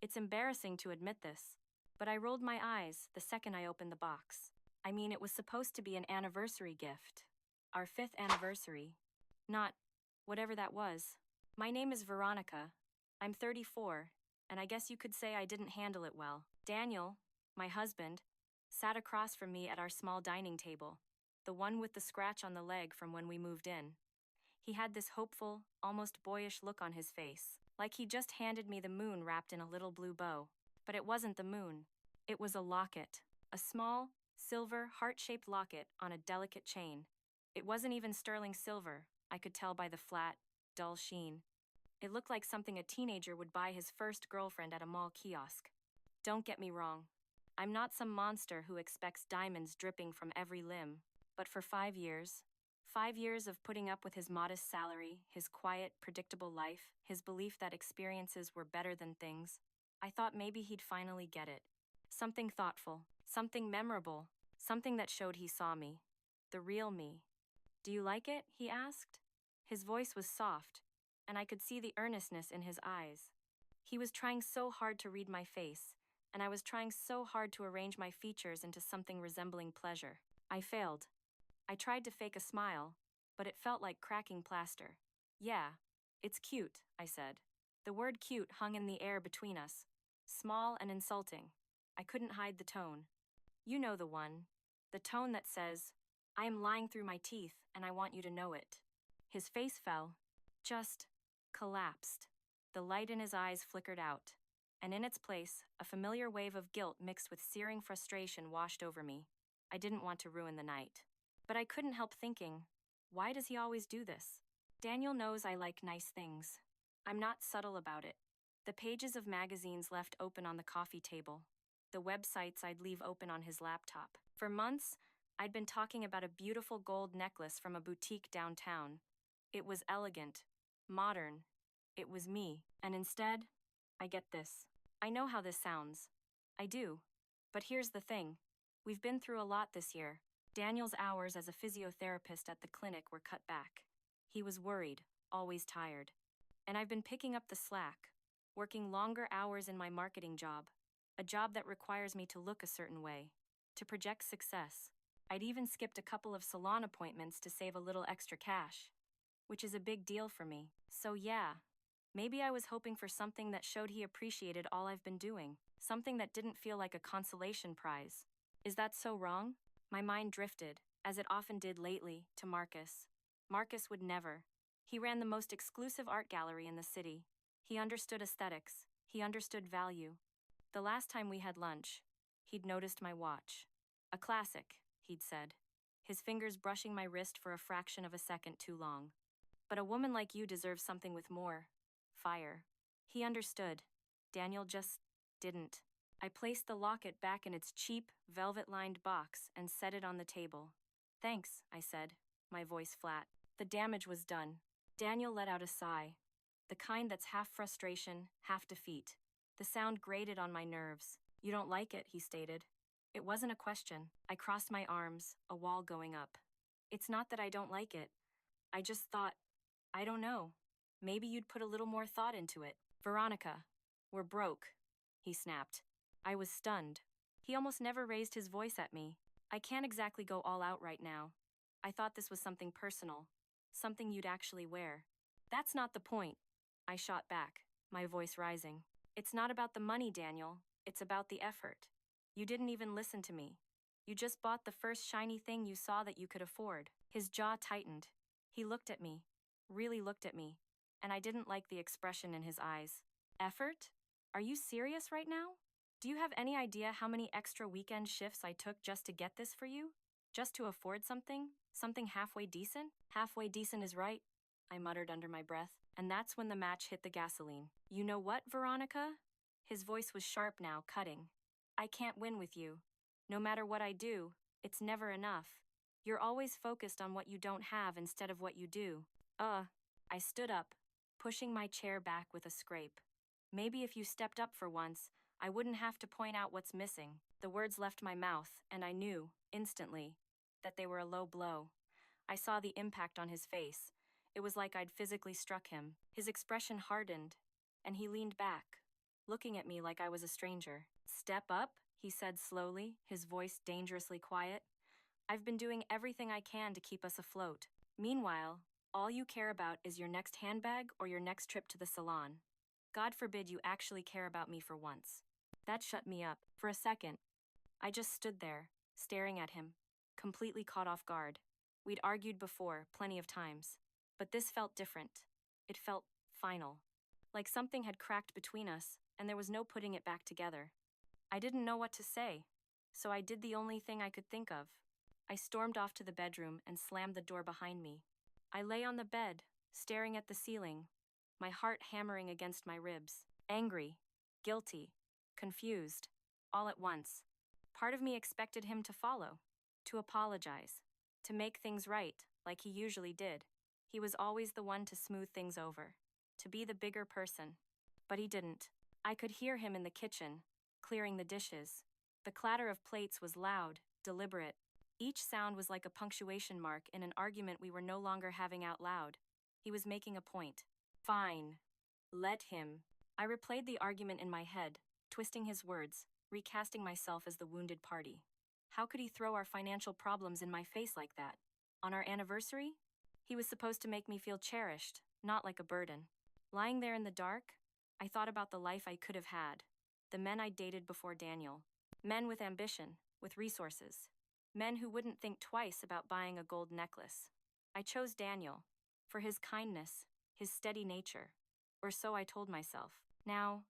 It's embarrassing to admit this, but I rolled my eyes the second I opened the box. I mean, it was supposed to be an anniversary gift. Our 5th anniversary. Not whatever that was. My name is Veronica. I'm 34, and I guess you could say I didn't handle it well. Daniel, my husband, sat across from me at our small dining table, the one with the scratch on the leg from when we moved in. He had this hopeful, almost boyish look on his face, like he just handed me the moon wrapped in a little blue bow. But it wasn't the moon. It was a locket, a small, silver, heart-shaped locket on a delicate chain. It wasn't even sterling silver, I could tell by the flat, dull sheen. It looked like something a teenager would buy his first girlfriend at a mall kiosk. Don't get me wrong. I'm not some monster who expects diamonds dripping from every limb, but for 5 years of putting up with his modest salary, his quiet, predictable life, his belief that experiences were better than things, I thought maybe he'd finally get it. Something thoughtful, something memorable, something that showed he saw me. The real me. Do you like it? He asked. His voice was soft, and I could see the earnestness in his eyes. He was trying so hard to read my face, and I was trying so hard to arrange my features into something resembling pleasure. I failed. I tried to fake a smile, but it felt like cracking plaster. Yeah, it's cute, I said. The word cute hung in the air between us, small and insulting. I couldn't hide the tone. You know the one. The tone that says, I am lying through my teeth and I want you to know it. His face fell. Just collapsed. The light in his eyes flickered out, and in its place, a familiar wave of guilt mixed with searing frustration washed over me. I didn't want to ruin the night. But I couldn't help thinking, why does he always do this? Daniel knows I like nice things. I'm not subtle about it. The pages of magazines left open on the coffee table. The websites I'd leave open on his laptop. For months, I'd been talking about a beautiful gold necklace from a boutique downtown. It was elegant, modern. It was me. And instead, I get this. I know how this sounds. I do. But here's the thing. We've been through a lot this year. Daniel's hours as a physiotherapist at the clinic were cut back. He was worried, always tired. And I've been picking up the slack, working longer hours in my marketing job, a job that requires me to look a certain way, to project success. I'd even skipped a couple of salon appointments to save a little extra cash, which is a big deal for me. So yeah, maybe I was hoping for something that showed he appreciated all I've been doing, something that didn't feel like a consolation prize. Is that so wrong? My mind drifted, as it often did lately, to Marcus. Marcus would never. He ran the most exclusive art gallery in the city. He understood aesthetics. He understood value. The last time we had lunch, he'd noticed my watch. A classic, he'd said, his fingers brushing my wrist for a fraction of a second too long. But a woman like you deserves something with more fire. He understood. Daniel just didn't. I placed the locket back in its cheap, velvet-lined box and set it on the table. Thanks, I said, my voice flat. The damage was done. Daniel let out a sigh, the kind that's half frustration, half defeat. The sound grated on my nerves. You don't like it, he stated. It wasn't a question. I crossed my arms, a wall going up. It's not that I don't like it. I just thought, I don't know. Maybe you'd put a little more thought into it. Veronica, we're broke, he snapped. I was stunned. He almost never raised his voice at me. I can't exactly go all out right now. I thought this was something personal, something you'd actually wear. That's not the point, I shot back, my voice rising. It's not about the money, Daniel. It's about the effort. You didn't even listen to me. You just bought the first shiny thing you saw that you could afford. His jaw tightened. He looked at me, really looked at me, and I didn't like the expression in his eyes. Effort? Are you serious right now? Do you have any idea how many extra weekend shifts I took just to get this for you? Just to afford something? Something halfway decent? Halfway decent is right, I muttered under my breath, and that's when the match hit the gasoline. You know what, Veronica? His voice was sharp now, cutting. I can't win with you. No matter what I do, it's never enough. You're always focused on what you don't have instead of what you do. I stood up, pushing my chair back with a scrape. Maybe if you stepped up for once, I wouldn't have to point out what's missing. The words left my mouth, and I knew, instantly, that they were a low blow. I saw the impact on his face. It was like I'd physically struck him. His expression hardened, and he leaned back, looking at me like I was a stranger. "Step up," he said slowly, his voice dangerously quiet. "I've been doing everything I can to keep us afloat. Meanwhile, all you care about is your next handbag or your next trip to the salon. God forbid you actually care about me for once." That shut me up. For a second, I just stood there, staring at him, completely caught off guard. We'd argued before, plenty of times. But this felt different. It felt final. Like something had cracked between us, and there was no putting it back together. I didn't know what to say, so I did the only thing I could think of. I stormed off to the bedroom and slammed the door behind me. I lay on the bed, staring at the ceiling, my heart hammering against my ribs. Angry, guilty, confused, all at once. Part of me expected him to follow, to apologize, to make things right, like he usually did. He was always the one to smooth things over, to be the bigger person. But he didn't. I could hear him in the kitchen, clearing the dishes. The clatter of plates was loud, deliberate. Each sound was like a punctuation mark in an argument we were no longer having out loud. He was making a point. "Fine. Let him." I replayed the argument in my head, twisting his words, recasting myself as the wounded party. How could he throw our financial problems in my face like that? On our anniversary? He was supposed to make me feel cherished, not like a burden. Lying there in the dark, I thought about the life I could have had. The men I dated before Daniel. Men with ambition, with resources. Men who wouldn't think twice about buying a gold necklace. I chose Daniel, for his kindness, his steady nature. Or so I told myself. Now,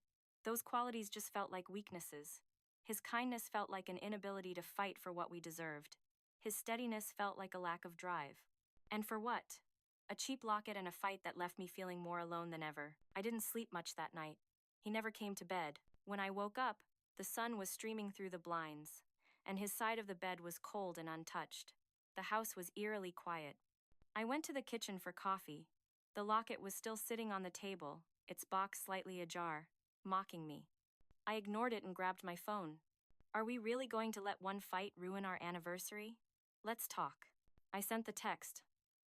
those qualities just felt like weaknesses. His kindness felt like an inability to fight for what we deserved. His steadiness felt like a lack of drive. And for what? A cheap locket and a fight that left me feeling more alone than ever. I didn't sleep much that night. He never came to bed. When I woke up, the sun was streaming through the blinds, and his side of the bed was cold and untouched. The house was eerily quiet. I went to the kitchen for coffee. The locket was still sitting on the table, its box slightly ajar, mocking me. I ignored it and grabbed my phone. Are we really going to let one fight ruin our anniversary? Let's talk. I sent the text.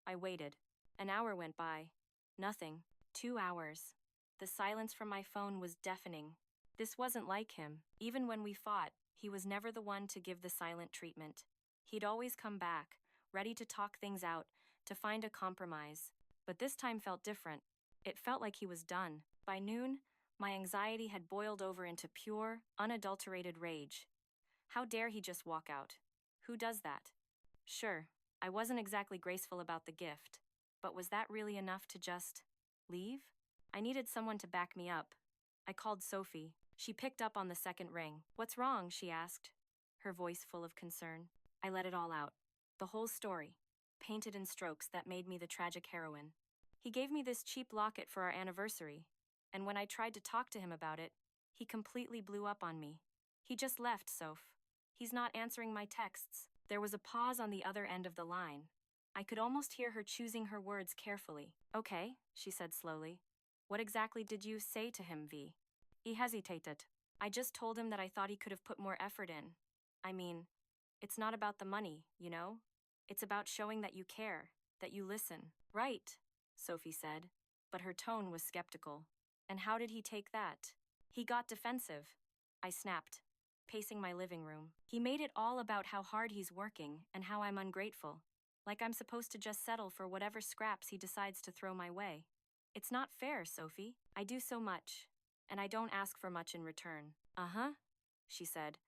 I waited. An hour went by. Nothing. 2 hours. The silence from my phone was deafening. This wasn't like him. Even when we fought, he was never the one to give the silent treatment. He'd always come back, ready to talk things out, to find a compromise. But this time felt different. It felt like he was done. By noon, my anxiety had boiled over into pure, unadulterated rage. How dare he just walk out? Who does that? Sure, I wasn't exactly graceful about the gift, but was that really enough to just leave? I needed someone to back me up. I called Sophie. She picked up on the second ring. "What's wrong?" she asked, her voice full of concern. I let it all out. The whole story, painted in strokes that made me the tragic heroine. He gave me this cheap locket for our anniversary, and when I tried to talk to him about it, he completely blew up on me. He just left, Soph. He's not answering my texts. There was a pause on the other end of the line. I could almost hear her choosing her words carefully. "Okay," she said slowly. "What exactly did you say to him, V?" He hesitated. "I just told him that I thought he could have put more effort in. I mean, it's not about the money, you know? It's about showing that you care, that you listen." "Right," Sophie said, but her tone was skeptical. "And how did he take that?" "He got defensive," I snapped, pacing my living room. "He made it all about how hard he's working and how I'm ungrateful. Like I'm supposed to just settle for whatever scraps he decides to throw my way. It's not fair, Sophie. I do so much, and I don't ask for much in return." "Uh-huh," she said.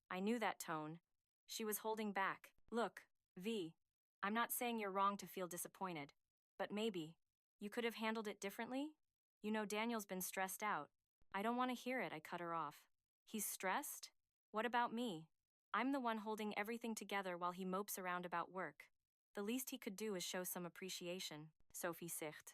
I knew that tone. She was holding back. "Look, V, I'm not saying you're wrong to feel disappointed, but maybe you could have handled it differently? You know Daniel's been stressed out." "I don't want to hear it," I cut her off. "He's stressed? What about me? I'm the one holding everything together while he mopes around about work. The least he could do is show some appreciation." Sophie sighed.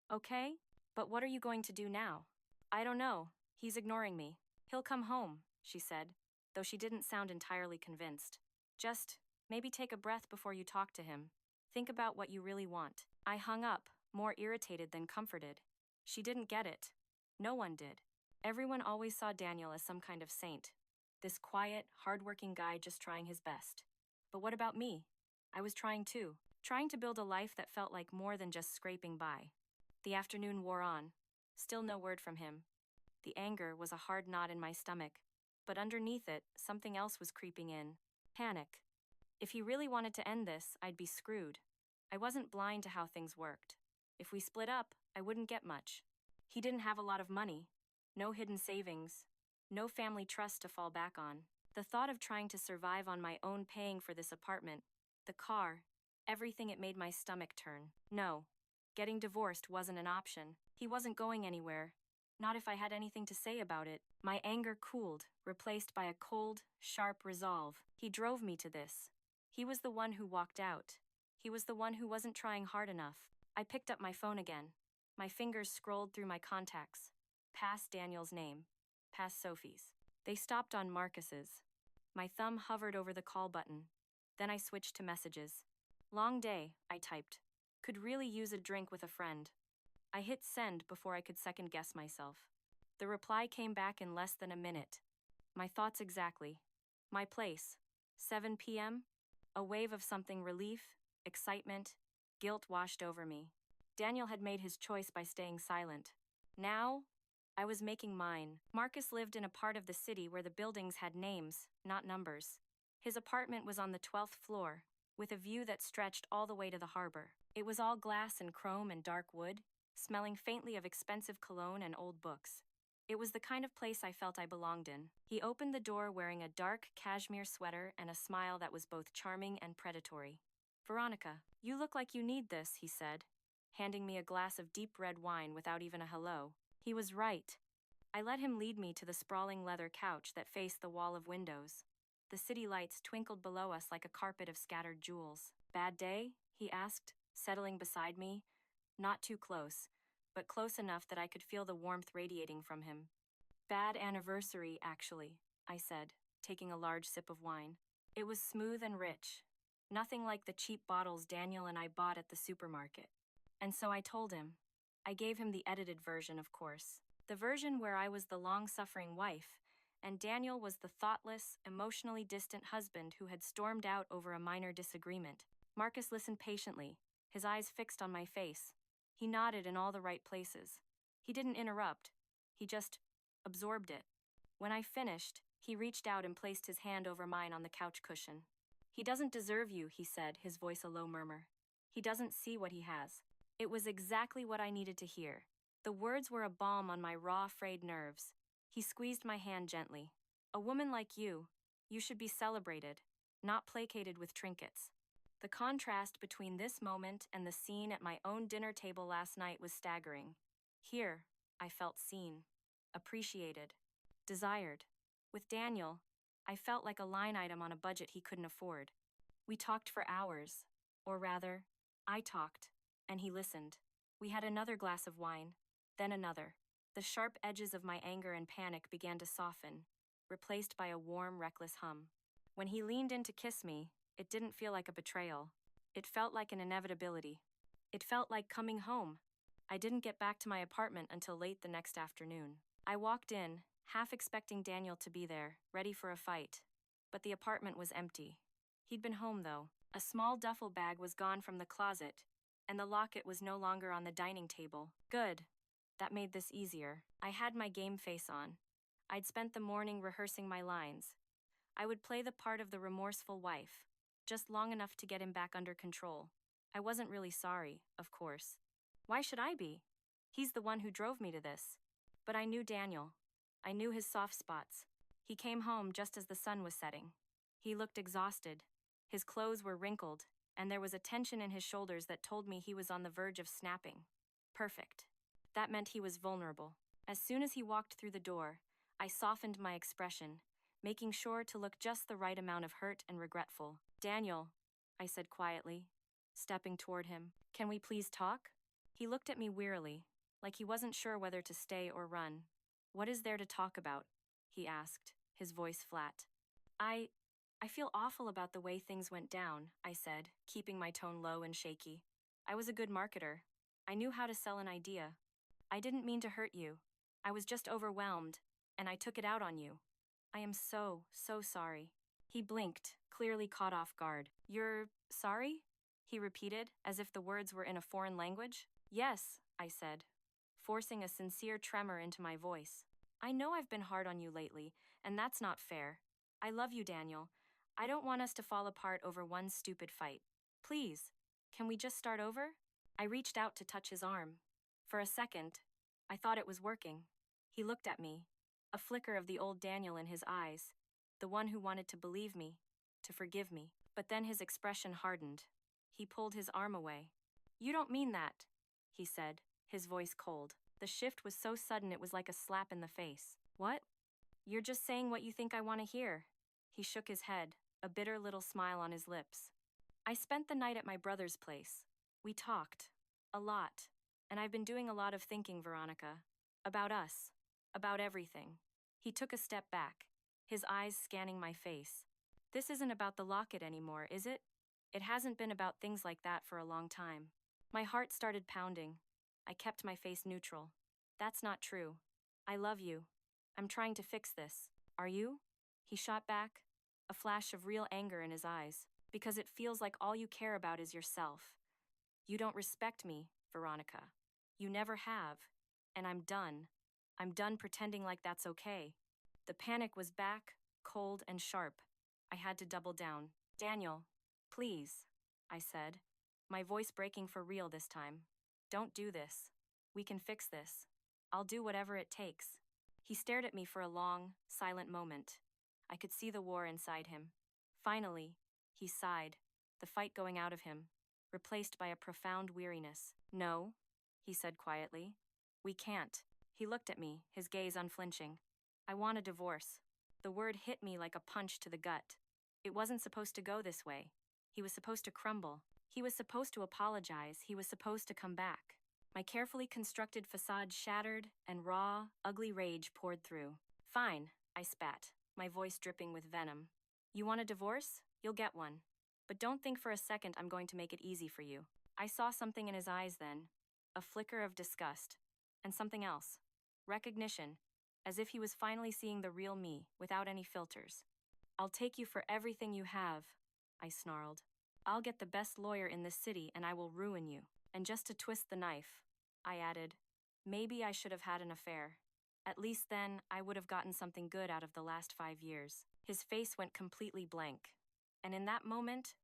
"Okay, but what are you going to do now?" "I don't know. He's ignoring me." "He'll come home," she said, though she didn't sound entirely convinced. "Just maybe take a breath before you talk to him. Think about what you really want." I hung up, more irritated than comforted. She didn't get it. No one did. Everyone always saw Daniel as some kind of saint. This quiet, hard-working guy just trying his best. But what about me? I was trying too. Trying to build a life that felt like more than just scraping by. The afternoon wore on. Still no word from him. The anger was a hard knot in my stomach, but underneath it, something else was creeping in. Panic. If he really wanted to end this, I'd be screwed. I wasn't blind to how things worked. If we split up, I wouldn't get much. He didn't have a lot of money. No hidden savings. No family trust to fall back on. The thought of trying to survive on my own paying for this apartment, the car, everything, it made my stomach turn. No. Getting divorced wasn't an option. He wasn't going anywhere. Not if I had anything to say about it. My anger cooled, replaced by a cold, sharp resolve. He drove me to this. He was the one who walked out. He was the one who wasn't trying hard enough. I picked up my phone again. My fingers scrolled through my contacts. Past Daniel's name. Past Sophie's. They stopped on Marcus's. My thumb hovered over the call button. Then I switched to messages. Long day, I typed. Could really use a drink with a friend. I hit send before I could second guess myself. The reply came back in less than a minute. My thoughts exactly. My place. 7 p.m. A wave of something: relief, excitement, guilt washed over me. Daniel had made his choice by staying silent. Now, I was making mine. Marcus lived in a part of the city where the buildings had names, not numbers. His apartment was on the 12th floor, with a view that stretched all the way to the harbor. It was all glass and chrome and dark wood, smelling faintly of expensive cologne and old books. It was the kind of place I felt I belonged in. He opened the door wearing a dark cashmere sweater and a smile that was both charming and predatory. "Veronica, you look like you need this," he said, handing me a glass of deep red wine without even a hello. He was right. I let him lead me to the sprawling leather couch that faced the wall of windows. The city lights twinkled below us like a carpet of scattered jewels. "Bad day?" he asked, settling beside me. Not too close, but close enough that I could feel the warmth radiating from him. "Bad anniversary, actually," I said, taking a large sip of wine. It was smooth and rich. Nothing like the cheap bottles Daniel and I bought at the supermarket. And so I told him. I gave him the edited version, of course. The version where I was the long-suffering wife, and Daniel was the thoughtless, emotionally distant husband who had stormed out over a minor disagreement. Marcus listened patiently, his eyes fixed on my face. He nodded in all the right places. He didn't interrupt. He just absorbed it. When I finished, he reached out and placed his hand over mine on the couch cushion. "He doesn't deserve you," he said, his voice a low murmur. "He doesn't see what he has." It was exactly what I needed to hear. The words were a balm on my raw, frayed nerves. He squeezed my hand gently. "A woman like you should be celebrated, not placated with trinkets." The contrast between this moment and the scene at my own dinner table last night was staggering. Here, I felt seen, appreciated, desired. With Daniel, I felt like a line item on a budget he couldn't afford. We talked for hours, or rather, I talked, and he listened. We had another glass of wine, then another. The sharp edges of my anger and panic began to soften, replaced by a warm, reckless hum. When he leaned in to kiss me, it didn't feel like a betrayal. It felt like an inevitability. It felt like coming home. I didn't get back to my apartment until late the next afternoon. I walked in, half expecting Daniel to be there, ready for a fight. But the apartment was empty. He'd been home, though. A small duffel bag was gone from the closet, and the locket was no longer on the dining table. Good. That made this easier. I had my game face on. I'd spent the morning rehearsing my lines. I would play the part of the remorseful wife, just long enough to get him back under control. I wasn't really sorry, of course. Why should I be? He's the one who drove me to this. But I knew Daniel. I knew his soft spots. He came home just as the sun was setting. He looked exhausted. His clothes were wrinkled, and there was a tension in his shoulders that told me he was on the verge of snapping. Perfect. That meant he was vulnerable. As soon as he walked through the door, I softened my expression, making sure to look just the right amount of hurt and regretful. "Daniel," I said quietly, stepping toward him, "can we please talk?" He looked at me wearily, like he wasn't sure whether to stay or run. "What is there to talk about?" he asked, his voice flat. I feel awful about the way things went down," I said, keeping my tone low and shaky. "I was a good marketer. I knew how to sell an idea. I didn't mean to hurt you. I was just overwhelmed, and I took it out on you. I am so sorry." He blinked, clearly caught off guard. "You're sorry?" he repeated, as if the words were in a foreign language. "Yes," I said, forcing a sincere tremor into my voice. I know I've been hard on you lately, and that's not fair. I love you, Daniel. I don't want us to fall apart over one stupid fight. Please, can we just start over? I reached out to touch his arm. For a second, I thought it was working. He looked at me, a flicker of the old Daniel in his eyes, the one who wanted to believe me, to forgive me. But then his expression hardened. He pulled his arm away. You don't mean that, he said, his voice cold. The shift was so sudden it was like a slap in the face. What? You're just saying what you think I want to hear. He shook his head, a bitter little smile on his lips. I spent the night at my brother's place. We talked. A lot. And I've been doing a lot of thinking, Veronica. About us. About everything. He took a step back, his eyes scanning my face. This isn't about the locket anymore, is it? It hasn't been about things like that for a long time. My heart started pounding. I kept my face neutral. That's not true. I love you. I'm trying to fix this. Are you? He shot back, a flash of real anger in his eyes. Because it feels like all you care about is yourself. You don't respect me, Veronica. You never have. And I'm done. I'm done pretending like that's okay. The panic was back, cold and sharp. I had to double down. Daniel, please, I said, my voice breaking for real this time. Don't do this. We can fix this. I'll do whatever it takes. He stared at me for a long, silent moment. I could see the war inside him. Finally, he sighed, the fight going out of him, replaced by a profound weariness. No, he said quietly. We can't. He looked at me, his gaze unflinching. I want a divorce. The word hit me like a punch to the gut. It wasn't supposed to go this way. He was supposed to crumble. He was supposed to apologize. He was supposed to come back. My carefully constructed facade shattered, and raw, ugly rage poured through. Fine, I spat, my voice dripping with venom. You want a divorce? You'll get one. But don't think for a second I'm going to make it easy for you. I saw something in his eyes then, a flicker of disgust, and something else. Recognition, as if he was finally seeing the real me, without any filters. I'll take you for everything you have, I snarled. I'll get the best lawyer in this city and I will ruin you. And just to twist the knife, I added, maybe I should have had an affair. At least then, I would have gotten something good out of the last 5 years. His face went completely blank. And in that moment,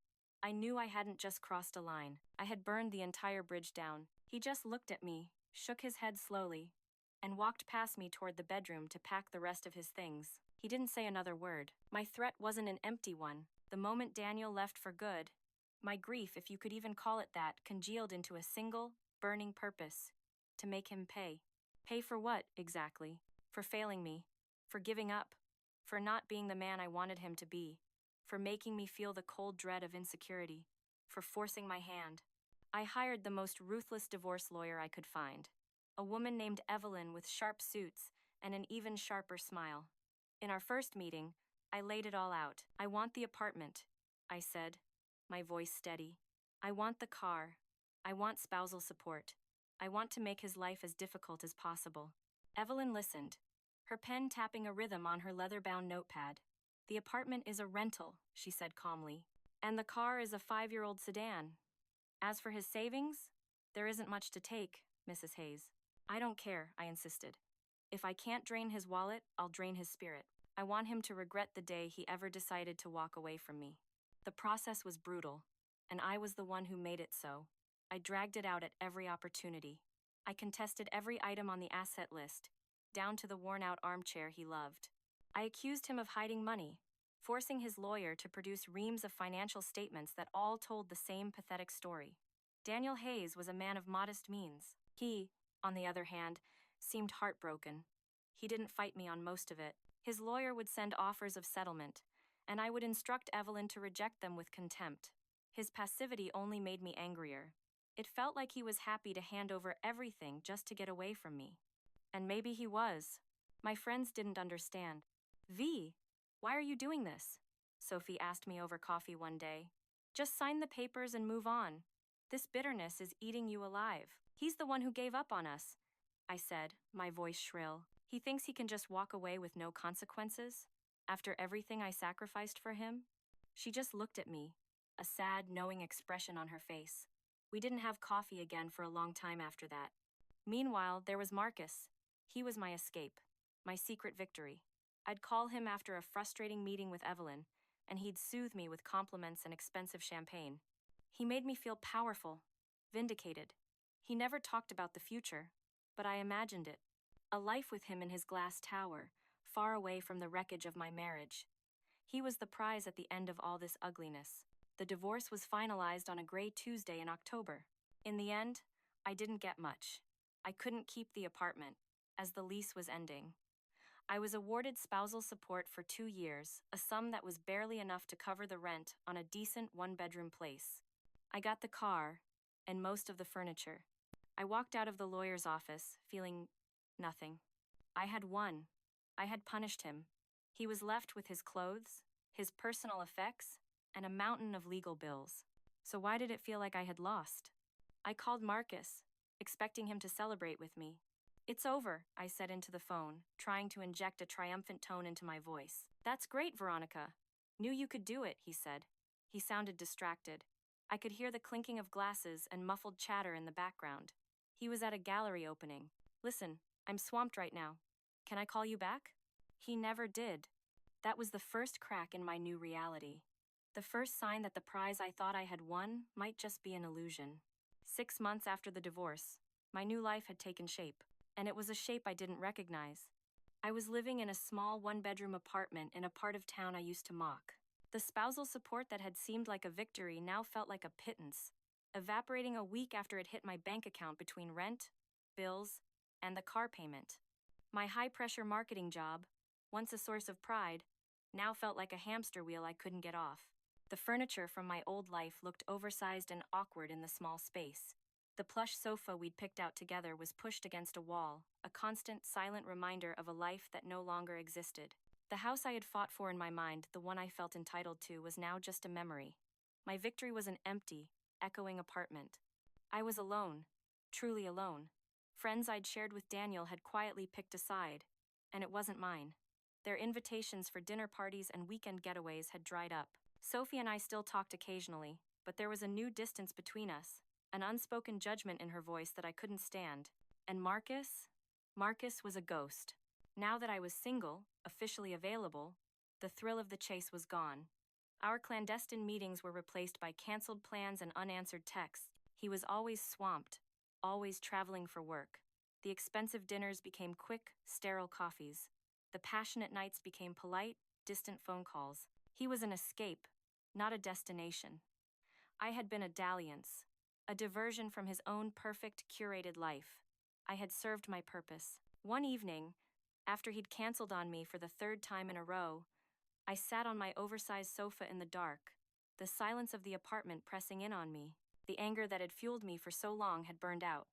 I knew I hadn't just crossed a line. I had burned the entire bridge down. He just looked at me, shook his head slowly, and walked past me toward the bedroom to pack the rest of his things. He didn't say another word. My threat wasn't an empty one. The moment Daniel left for good, my grief, if you could even call it that, congealed into a single, burning purpose: to make him pay. Pay for what, exactly? For failing me. For giving up. For not being the man I wanted him to be. For making me feel the cold dread of insecurity. For forcing my hand. I hired the most ruthless divorce lawyer I could find. A woman named Evelyn with sharp suits and an even sharper smile. In our first meeting, I laid it all out. I want the apartment, I said, my voice steady. I want the car. I want spousal support. I want to make his life as difficult as possible. Evelyn listened, her pen tapping a rhythm on her leather-bound notepad. The apartment is a rental, she said calmly. And the car is a 5-year-old sedan. As for his savings, there isn't much to take, Mrs. Hayes. I don't care, I insisted. If I can't drain his wallet, I'll drain his spirit. I want him to regret the day he ever decided to walk away from me. The process was brutal, and I was the one who made it so. I dragged it out at every opportunity. I contested every item on the asset list, down to the worn-out armchair he loved. I accused him of hiding money, forcing his lawyer to produce reams of financial statements that all told the same pathetic story. Daniel Hayes was a man of modest means. He, on the other hand, seemed heartbroken. He didn't fight me on most of it. His lawyer would send offers of settlement, and I would instruct Evelyn to reject them with contempt. His passivity only made me angrier. It felt like he was happy to hand over everything just to get away from me. And maybe he was. My friends didn't understand. "V, why are you doing this?" Sophie asked me over coffee one day. "Just sign the papers and move on. This bitterness is eating you alive. He's the one who gave up on us," I said, my voice shrill. "He thinks he can just walk away with no consequences? After everything I sacrificed for him?" She just looked at me, a sad, knowing expression on her face. We didn't have coffee again for a long time after that. Meanwhile, there was Marcus. He was my escape. my secret victory. I'd call him after a frustrating meeting with Evelyn, and he'd soothe me with compliments and expensive champagne. He made me feel powerful, vindicated. He never talked about the future, but I imagined it. A life with him in his glass tower, far away from the wreckage of my marriage. He was the prize at the end of all this ugliness. The divorce was finalized on a gray Tuesday in October. In the end, I didn't get much. I couldn't keep the apartment, as the lease was ending. I was awarded spousal support for 2 years, a sum that was barely enough to cover the rent on a decent one-bedroom place. I got the car, and most of the furniture. I walked out of the lawyer's office, feeling nothing. I had won. I had punished him. He was left with his clothes, his personal effects, and a mountain of legal bills. So why did it feel like I had lost? I called Marcus, expecting him to celebrate with me. "It's over," I said into the phone, trying to inject a triumphant tone into my voice. "That's great, Veronica. Knew you could do it," he said. He sounded distracted. I could hear the clinking of glasses and muffled chatter in the background. He was at a gallery opening. "Listen, I'm swamped right now. Can I call you back?" He never did. That was the first crack in my new reality. The first sign that the prize I thought I had won might just be an illusion. 6 months after the divorce, my new life had taken shape, and it was a shape I didn't recognize. I was living in a small one-bedroom apartment in a part of town I used to mock. The spousal support that had seemed like a victory now felt like a pittance, evaporating a week after it hit my bank account between rent, bills, and the car payment. My high-pressure marketing job, once a source of pride, now felt like a hamster wheel I couldn't get off. The furniture from my old life looked oversized and awkward in the small space. The plush sofa we'd picked out together was pushed against a wall, a constant, silent reminder of a life that no longer existed. The house I had fought for in my mind, the one I felt entitled to, was now just a memory. My victory was an empty, echoing apartment. I was alone, truly alone. Friends I'd shared with Daniel had quietly picked a side, and it wasn't mine. Their invitations for dinner parties and weekend getaways had dried up. Sophie and I still talked occasionally, but there was a new distance between us, an unspoken judgment in her voice that I couldn't stand. And Marcus? Marcus was a ghost. Now that I was single, officially available, the thrill of the chase was gone. Our clandestine meetings were replaced by canceled plans and unanswered texts. He was always swamped, always traveling for work. The expensive dinners became quick, sterile coffees. The passionate nights became polite, distant phone calls. He was an escape, not a destination. I had been a dalliance, a diversion from his own perfect, curated life. I had served my purpose. One evening, after he'd canceled on me for the 3rd time in a row, I sat on my oversized sofa in the dark, the silence of the apartment pressing in on me. The anger that had fueled me for so long had burned out,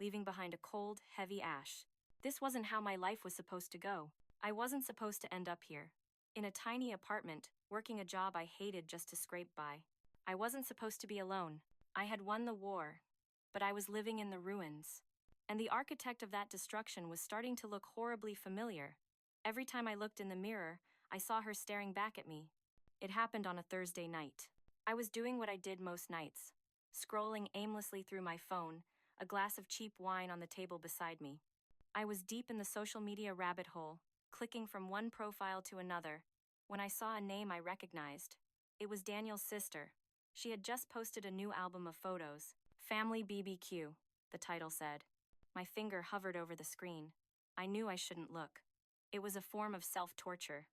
leaving behind a cold, heavy ash. This wasn't how my life was supposed to go. I wasn't supposed to end up here, in a tiny apartment, working a job I hated just to scrape by. I wasn't supposed to be alone. I had won the war, but I was living in the ruins. And the architect of that destruction was starting to look horribly familiar. Every time I looked in the mirror, I saw her staring back at me. It happened on a Thursday night. I was doing what I did most nights, scrolling aimlessly through my phone, a glass of cheap wine on the table beside me. I was deep in the social media rabbit hole, clicking from one profile to another, when I saw a name I recognized. It was Daniel's sister. She had just posted a new album of photos. Family BBQ, the title said. My finger hovered over the screen. I knew I shouldn't look. It was a form of self-torture.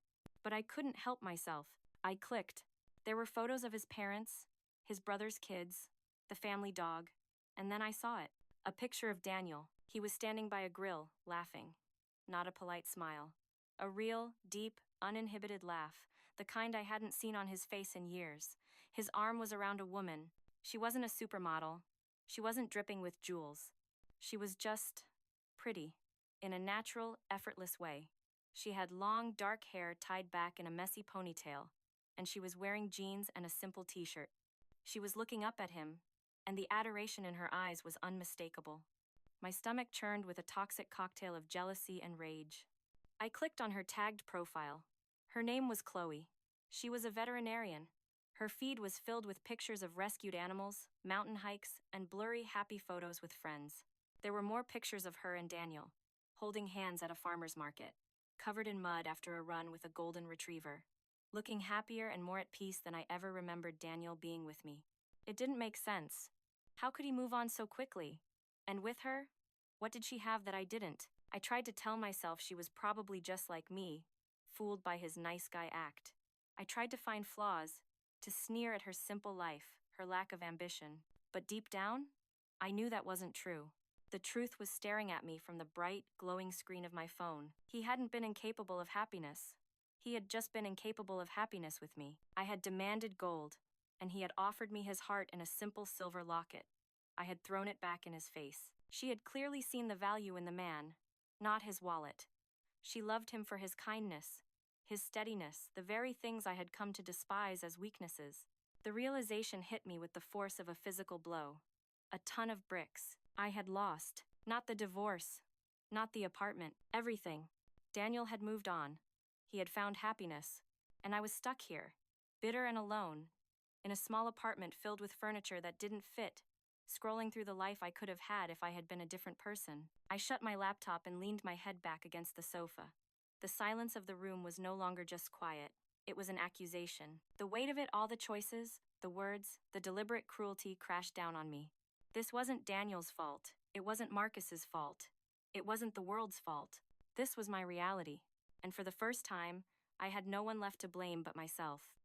But I couldn't help myself. I clicked. There were photos of his parents, his brother's kids, the family dog, and then I saw it. A picture of Daniel. He was standing by a grill, laughing. Not a polite smile. A real, deep, uninhibited laugh, the kind I hadn't seen on his face in years. His arm was around a woman. She wasn't a supermodel. She wasn't dripping with jewels. She was just pretty, in a natural, effortless way. She had long, dark hair tied back in a messy ponytail, and she was wearing jeans and a simple t-shirt. She was looking up at him, and the adoration in her eyes was unmistakable. My stomach churned with a toxic cocktail of jealousy and rage. I clicked on her tagged profile. Her name was Chloe. She was a veterinarian. Her feed was filled with pictures of rescued animals, mountain hikes, and blurry, happy photos with friends. There were more pictures of her and Daniel, holding hands at a farmer's market. covered in mud after a run with a golden retriever, looking happier and more at peace than I ever remembered Daniel being with me. It didn't make sense. How could he move on so quickly? And with her? What did she have that I didn't? I tried to tell myself she was probably just like me, fooled by his nice guy act. I tried to find flaws, to sneer at her simple life, her lack of ambition. But deep down, I knew that wasn't true. The truth was staring at me from the bright, glowing screen of my phone. He hadn't been incapable of happiness. He had just been incapable of happiness with me. I had demanded gold, and he had offered me his heart in a simple silver locket. I had thrown it back in his face. She had clearly seen the value in the man, not his wallet. She loved him for his kindness, his steadiness, the very things I had come to despise as weaknesses. The realization hit me with the force of a physical blow. A ton of bricks. I had lost. Not the divorce. Not the apartment. Everything. Daniel had moved on. He had found happiness. And I was stuck here, bitter and alone, in a small apartment filled with furniture that didn't fit, scrolling through the life I could have had if I had been a different person. I shut my laptop and leaned my head back against the sofa. The silence of the room was no longer just quiet. It was an accusation. The weight of it, all the choices, the words, the deliberate cruelty crashed down on me. This wasn't Daniel's fault. It wasn't Marcus's fault. It wasn't the world's fault. This was my reality. And for the first time, I had no one left to blame but myself.